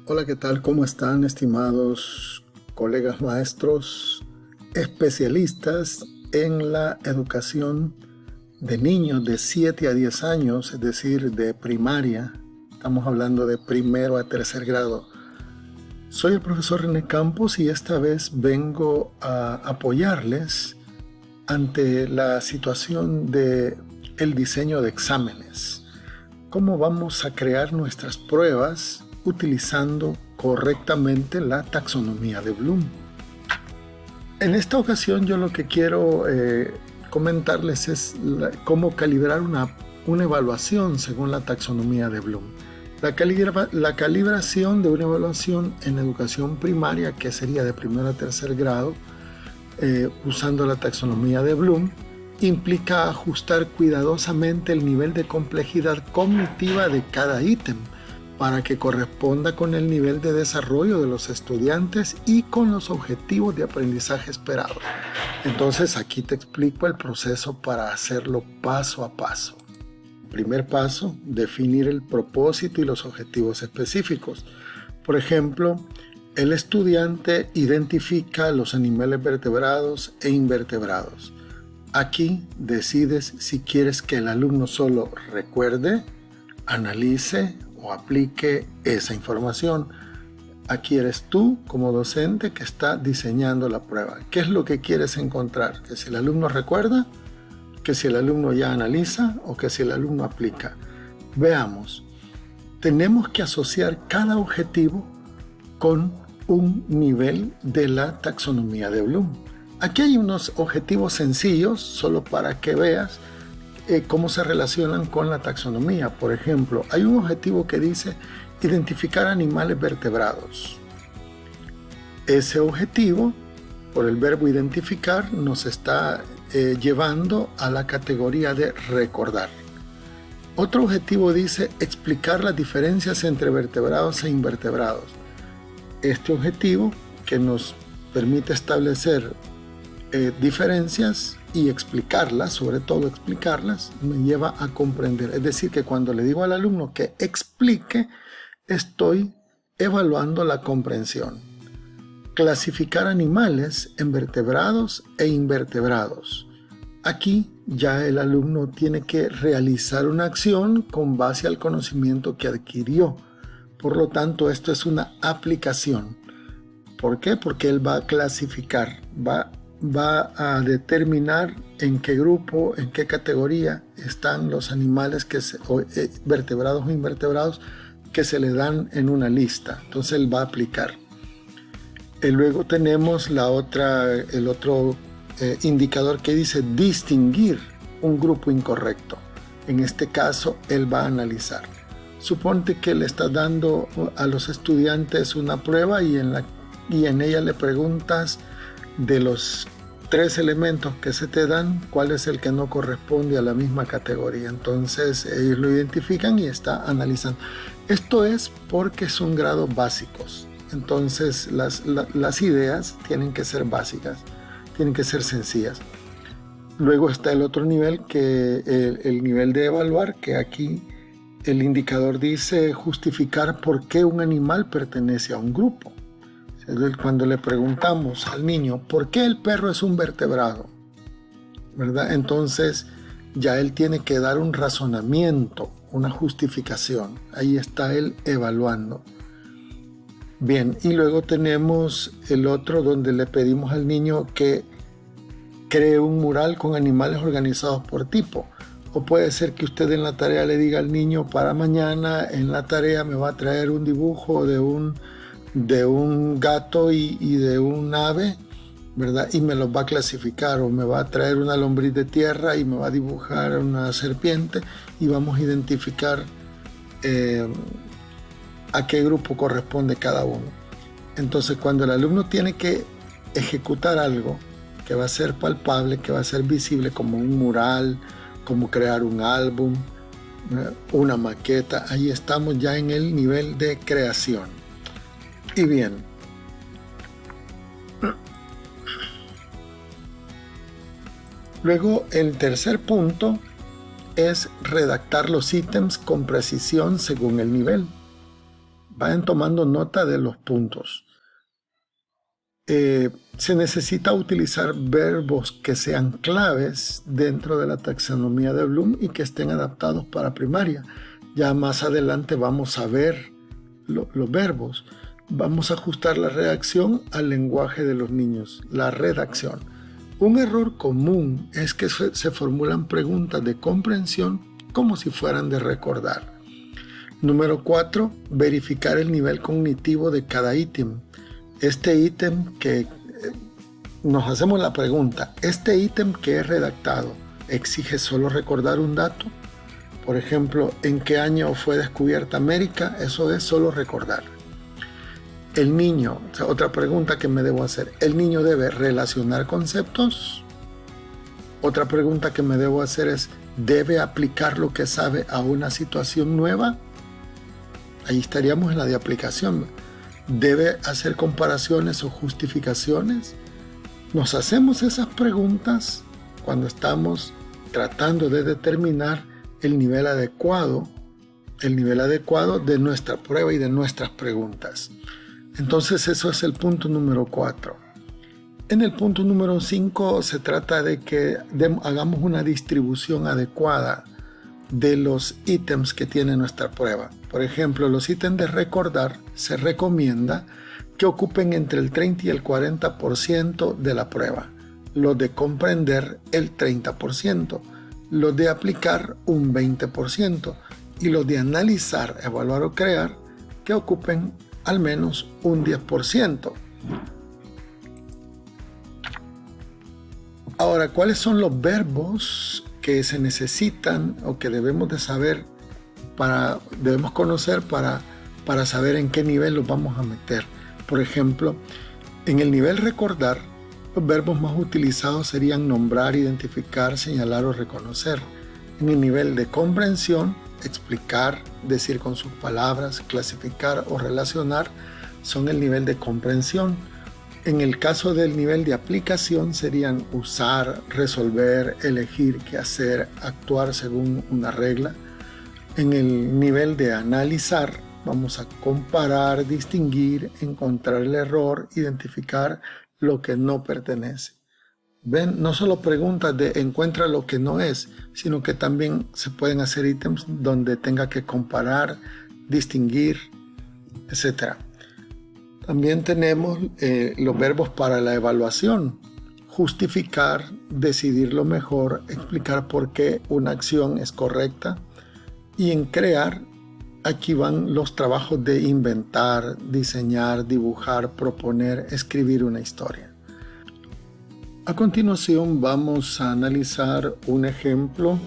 Hola, ¿qué tal? ¿Cómo están, estimados colegas maestros, especialistas en la educación de niños de 7 a 10 años, es decir, de primaria? Estamos hablando de primero a tercer grado. Soy el profesor René Campos y esta vez vengo a apoyarles ante la situación de el diseño de exámenes. ¿Cómo vamos a crear nuestras pruebas utilizando correctamente la taxonomía de Bloom? En esta ocasión yo lo que quiero comentarles es cómo calibrar una evaluación según la taxonomía de Bloom. La calibración de una evaluación en educación primaria, que sería de primero a tercer grado, usando la taxonomía de Bloom, implica ajustar cuidadosamente el nivel de complejidad cognitiva de cada ítem para que corresponda con el nivel de desarrollo de los estudiantes y con los objetivos de aprendizaje esperados. Entonces aquí te explico el proceso para hacerlo paso a paso. Primer paso, definir el propósito y los objetivos específicos. Por ejemplo, el estudiante identifica los animales vertebrados e invertebrados. Aquí decides si quieres que el alumno solo recuerde, analice o aplique esa información. Aquí eres tú como docente que está diseñando la prueba. ¿Qué es lo que quieres encontrar? ¿Que si el alumno recuerda? ¿Que si el alumno ya analiza? ¿O que si el alumno aplica? Veamos. Tenemos que asociar cada objetivo con un nivel de la taxonomía de Bloom. Aquí hay unos objetivos sencillos, solo para que veas cómo se relacionan con la taxonomía. Por ejemplo, hay un objetivo que dice identificar animales vertebrados. Ese objetivo, por el verbo identificar, nos está llevando a la categoría de recordar. Otro objetivo dice explicar las diferencias entre vertebrados e invertebrados. Este objetivo, que nos permite establecer diferencias y explicarlas, sobre todo explicarlas, me lleva a comprender. Es decir, que cuando le digo al alumno que explique, estoy evaluando la comprensión. Clasificar animales en vertebrados e invertebrados. Aquí ya el alumno tiene que realizar una acción con base al conocimiento que adquirió. Por lo tanto, esto es una aplicación. ¿Por qué? Porque él va a clasificar, va a determinar en qué grupo, en qué categoría están los animales vertebrados o invertebrados que se le dan en una lista. Entonces él va a aplicar. Y luego tenemos el otro indicador que dice distinguir un grupo incorrecto. En este caso, él va a analizar. Suponte que le está dando a los estudiantes una prueba y en ella le preguntas de los 3 elementos que se te dan, cuál es el que no corresponde a la misma categoría. Entonces ellos lo identifican y está analizando. Esto es porque son grados básicos. Entonces las ideas tienen que ser básicas, tienen que ser sencillas. Luego está el otro nivel, que el nivel de evaluar, que aquí el indicador dice justificar por qué un animal pertenece a un grupo. Cuando le preguntamos al niño por qué el perro es un vertebrado, ¿verdad? Entonces ya él tiene que dar un razonamiento, una justificación. Ahí está él evaluando. Bien, y luego tenemos el otro donde le pedimos al niño que cree un mural con animales organizados por tipo. O puede ser que usted en la tarea le diga al niño, para mañana en la tarea me va a traer un dibujo de un gato y de un ave, ¿verdad? Y me los va a clasificar, o me va a traer una lombriz de tierra y me va a dibujar una serpiente y vamos a identificar a qué grupo corresponde cada uno. Entonces, cuando el alumno tiene que ejecutar algo que va a ser palpable, que va a ser visible, como un mural, como crear un álbum, una maqueta, ahí estamos ya en el nivel de creación. Y bien, luego el tercer punto es redactar los ítems con precisión según el nivel. Vayan tomando nota de los puntos. Se necesita utilizar verbos que sean claves dentro de la taxonomía de Bloom y que estén adaptados para primaria. Ya más adelante vamos a ver los verbos. Vamos a ajustar la redacción al lenguaje de los niños, la redacción. Un error común es que se formulan preguntas de comprensión como si fueran de recordar. Número 4, verificar el nivel cognitivo de cada ítem. Este ítem que nos hacemos la pregunta, ¿este ítem que he redactado exige solo recordar un dato? Por ejemplo, ¿en qué año fue descubierta América? Eso es solo recordar. El niño, o sea, otra pregunta que me debo hacer, ¿el niño debe relacionar conceptos? Otra pregunta que me debo hacer es, ¿debe aplicar lo que sabe a una situación nueva? Ahí estaríamos en la de aplicación. ¿Debe hacer comparaciones o justificaciones? Nos hacemos esas preguntas cuando estamos tratando de determinar el nivel adecuado de nuestra prueba y de nuestras preguntas. Entonces eso es el punto número 4. En el punto número 5 se trata de que hagamos una distribución adecuada de los ítems que tiene nuestra prueba. Por ejemplo, los ítems de recordar se recomienda que ocupen entre el 30 y el 40% de la prueba. Los de comprender el 30%, los de aplicar un 20% y los de analizar, evaluar o crear que ocupen al menos un 10%. Ahora, ¿cuáles son los verbos que se necesitan o que debemos de saber, debemos conocer para saber en qué nivel los vamos a meter? Por ejemplo, en el nivel recordar, los verbos más utilizados serían nombrar, identificar, señalar o reconocer. En el nivel de comprensión, explicar, decir con sus palabras, clasificar o relacionar son el nivel de comprensión. En el caso del nivel de aplicación serían usar, resolver, elegir qué hacer, actuar según una regla. En el nivel de analizar vamos a comparar, distinguir, encontrar el error, identificar lo que no pertenece. Ven, no solo preguntas de encuentra lo que no es, sino que también se pueden hacer ítems donde tenga que comparar, distinguir, etc. También tenemos los verbos para la evaluación. Justificar, decidir lo mejor, explicar por qué una acción es correcta. Y en crear, aquí van los trabajos de inventar, diseñar, dibujar, proponer, escribir una historia. A continuación vamos a analizar un ejemplo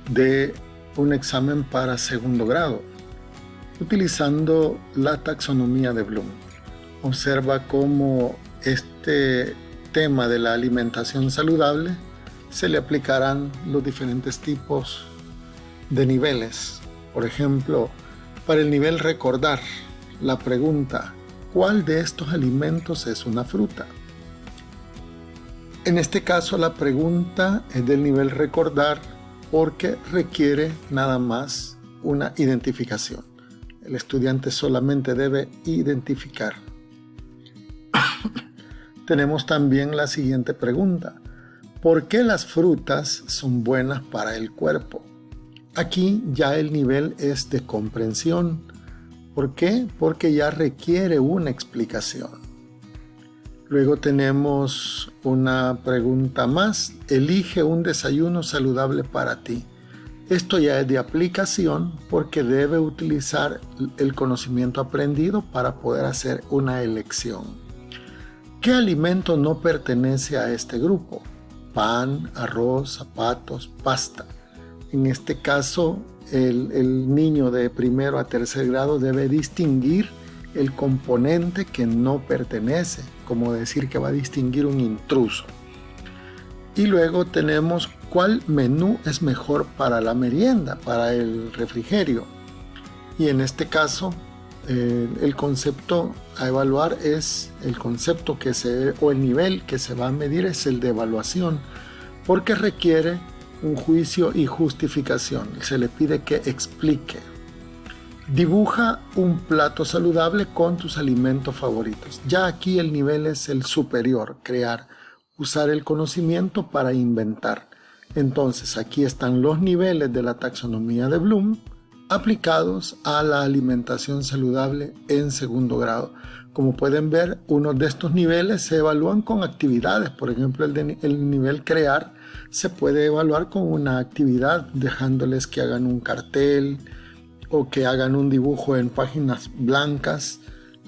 de un examen para segundo grado, utilizando la taxonomía de Bloom. Observa cómo este tema de la alimentación saludable se le aplicarán los diferentes tipos de niveles. Por ejemplo, para el nivel recordar, la pregunta, ¿cuál de estos alimentos es una fruta? En este caso la pregunta es del nivel recordar porque requiere nada más una identificación. El estudiante solamente debe identificar. Tenemos también la siguiente pregunta. ¿Por qué las frutas son buenas para el cuerpo? Aquí ya el nivel es de comprensión. ¿Por qué? Porque ya requiere una explicación. Luego tenemos una pregunta más. Elige un desayuno saludable para ti. Esto ya es de aplicación porque debe utilizar el conocimiento aprendido para poder hacer una elección. ¿Qué alimento no pertenece a este grupo? Pan, arroz, zapatos, pasta. En este caso, el niño de primero a tercer grado debe distinguir el componente que no pertenece, como decir que va a distinguir un intruso. Y luego tenemos cuál menú es mejor para la merienda, para el refrigerio. Y en este caso, el concepto a evaluar es el concepto o el nivel que se va a medir es el de evaluación, porque requiere un juicio y justificación. Se le pide que explique. Dibuja un plato saludable con tus alimentos favoritos. Ya aquí el nivel es el superior, crear, usar el conocimiento para inventar. Entonces aquí están los niveles de la taxonomía de Bloom aplicados a la alimentación saludable en segundo grado. Como pueden ver, unos de estos niveles se evalúan con actividades. Por ejemplo, el nivel crear se puede evaluar con una actividad, dejándoles que hagan un cartel o que hagan un dibujo en páginas blancas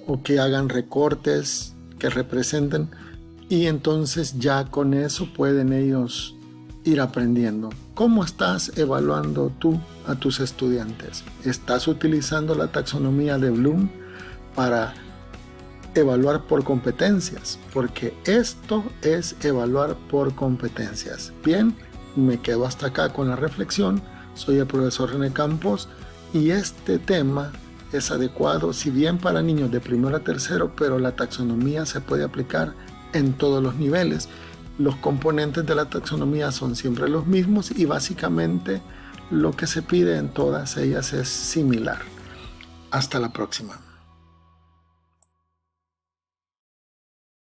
o que hagan recortes que representen, y entonces ya con eso pueden ellos ir aprendiendo. ¿Cómo estás evaluando tú a tus estudiantes? ¿Estás utilizando la taxonomía de Bloom para evaluar por competencias? Porque esto es evaluar por competencias. Bien, me quedo hasta acá con la reflexión. Soy el profesor René Campos y este tema es adecuado, si bien para niños de primero a tercero, pero la taxonomía se puede aplicar en todos los niveles. Los componentes de la taxonomía son siempre los mismos y básicamente lo que se pide en todas ellas es similar. Hasta la próxima.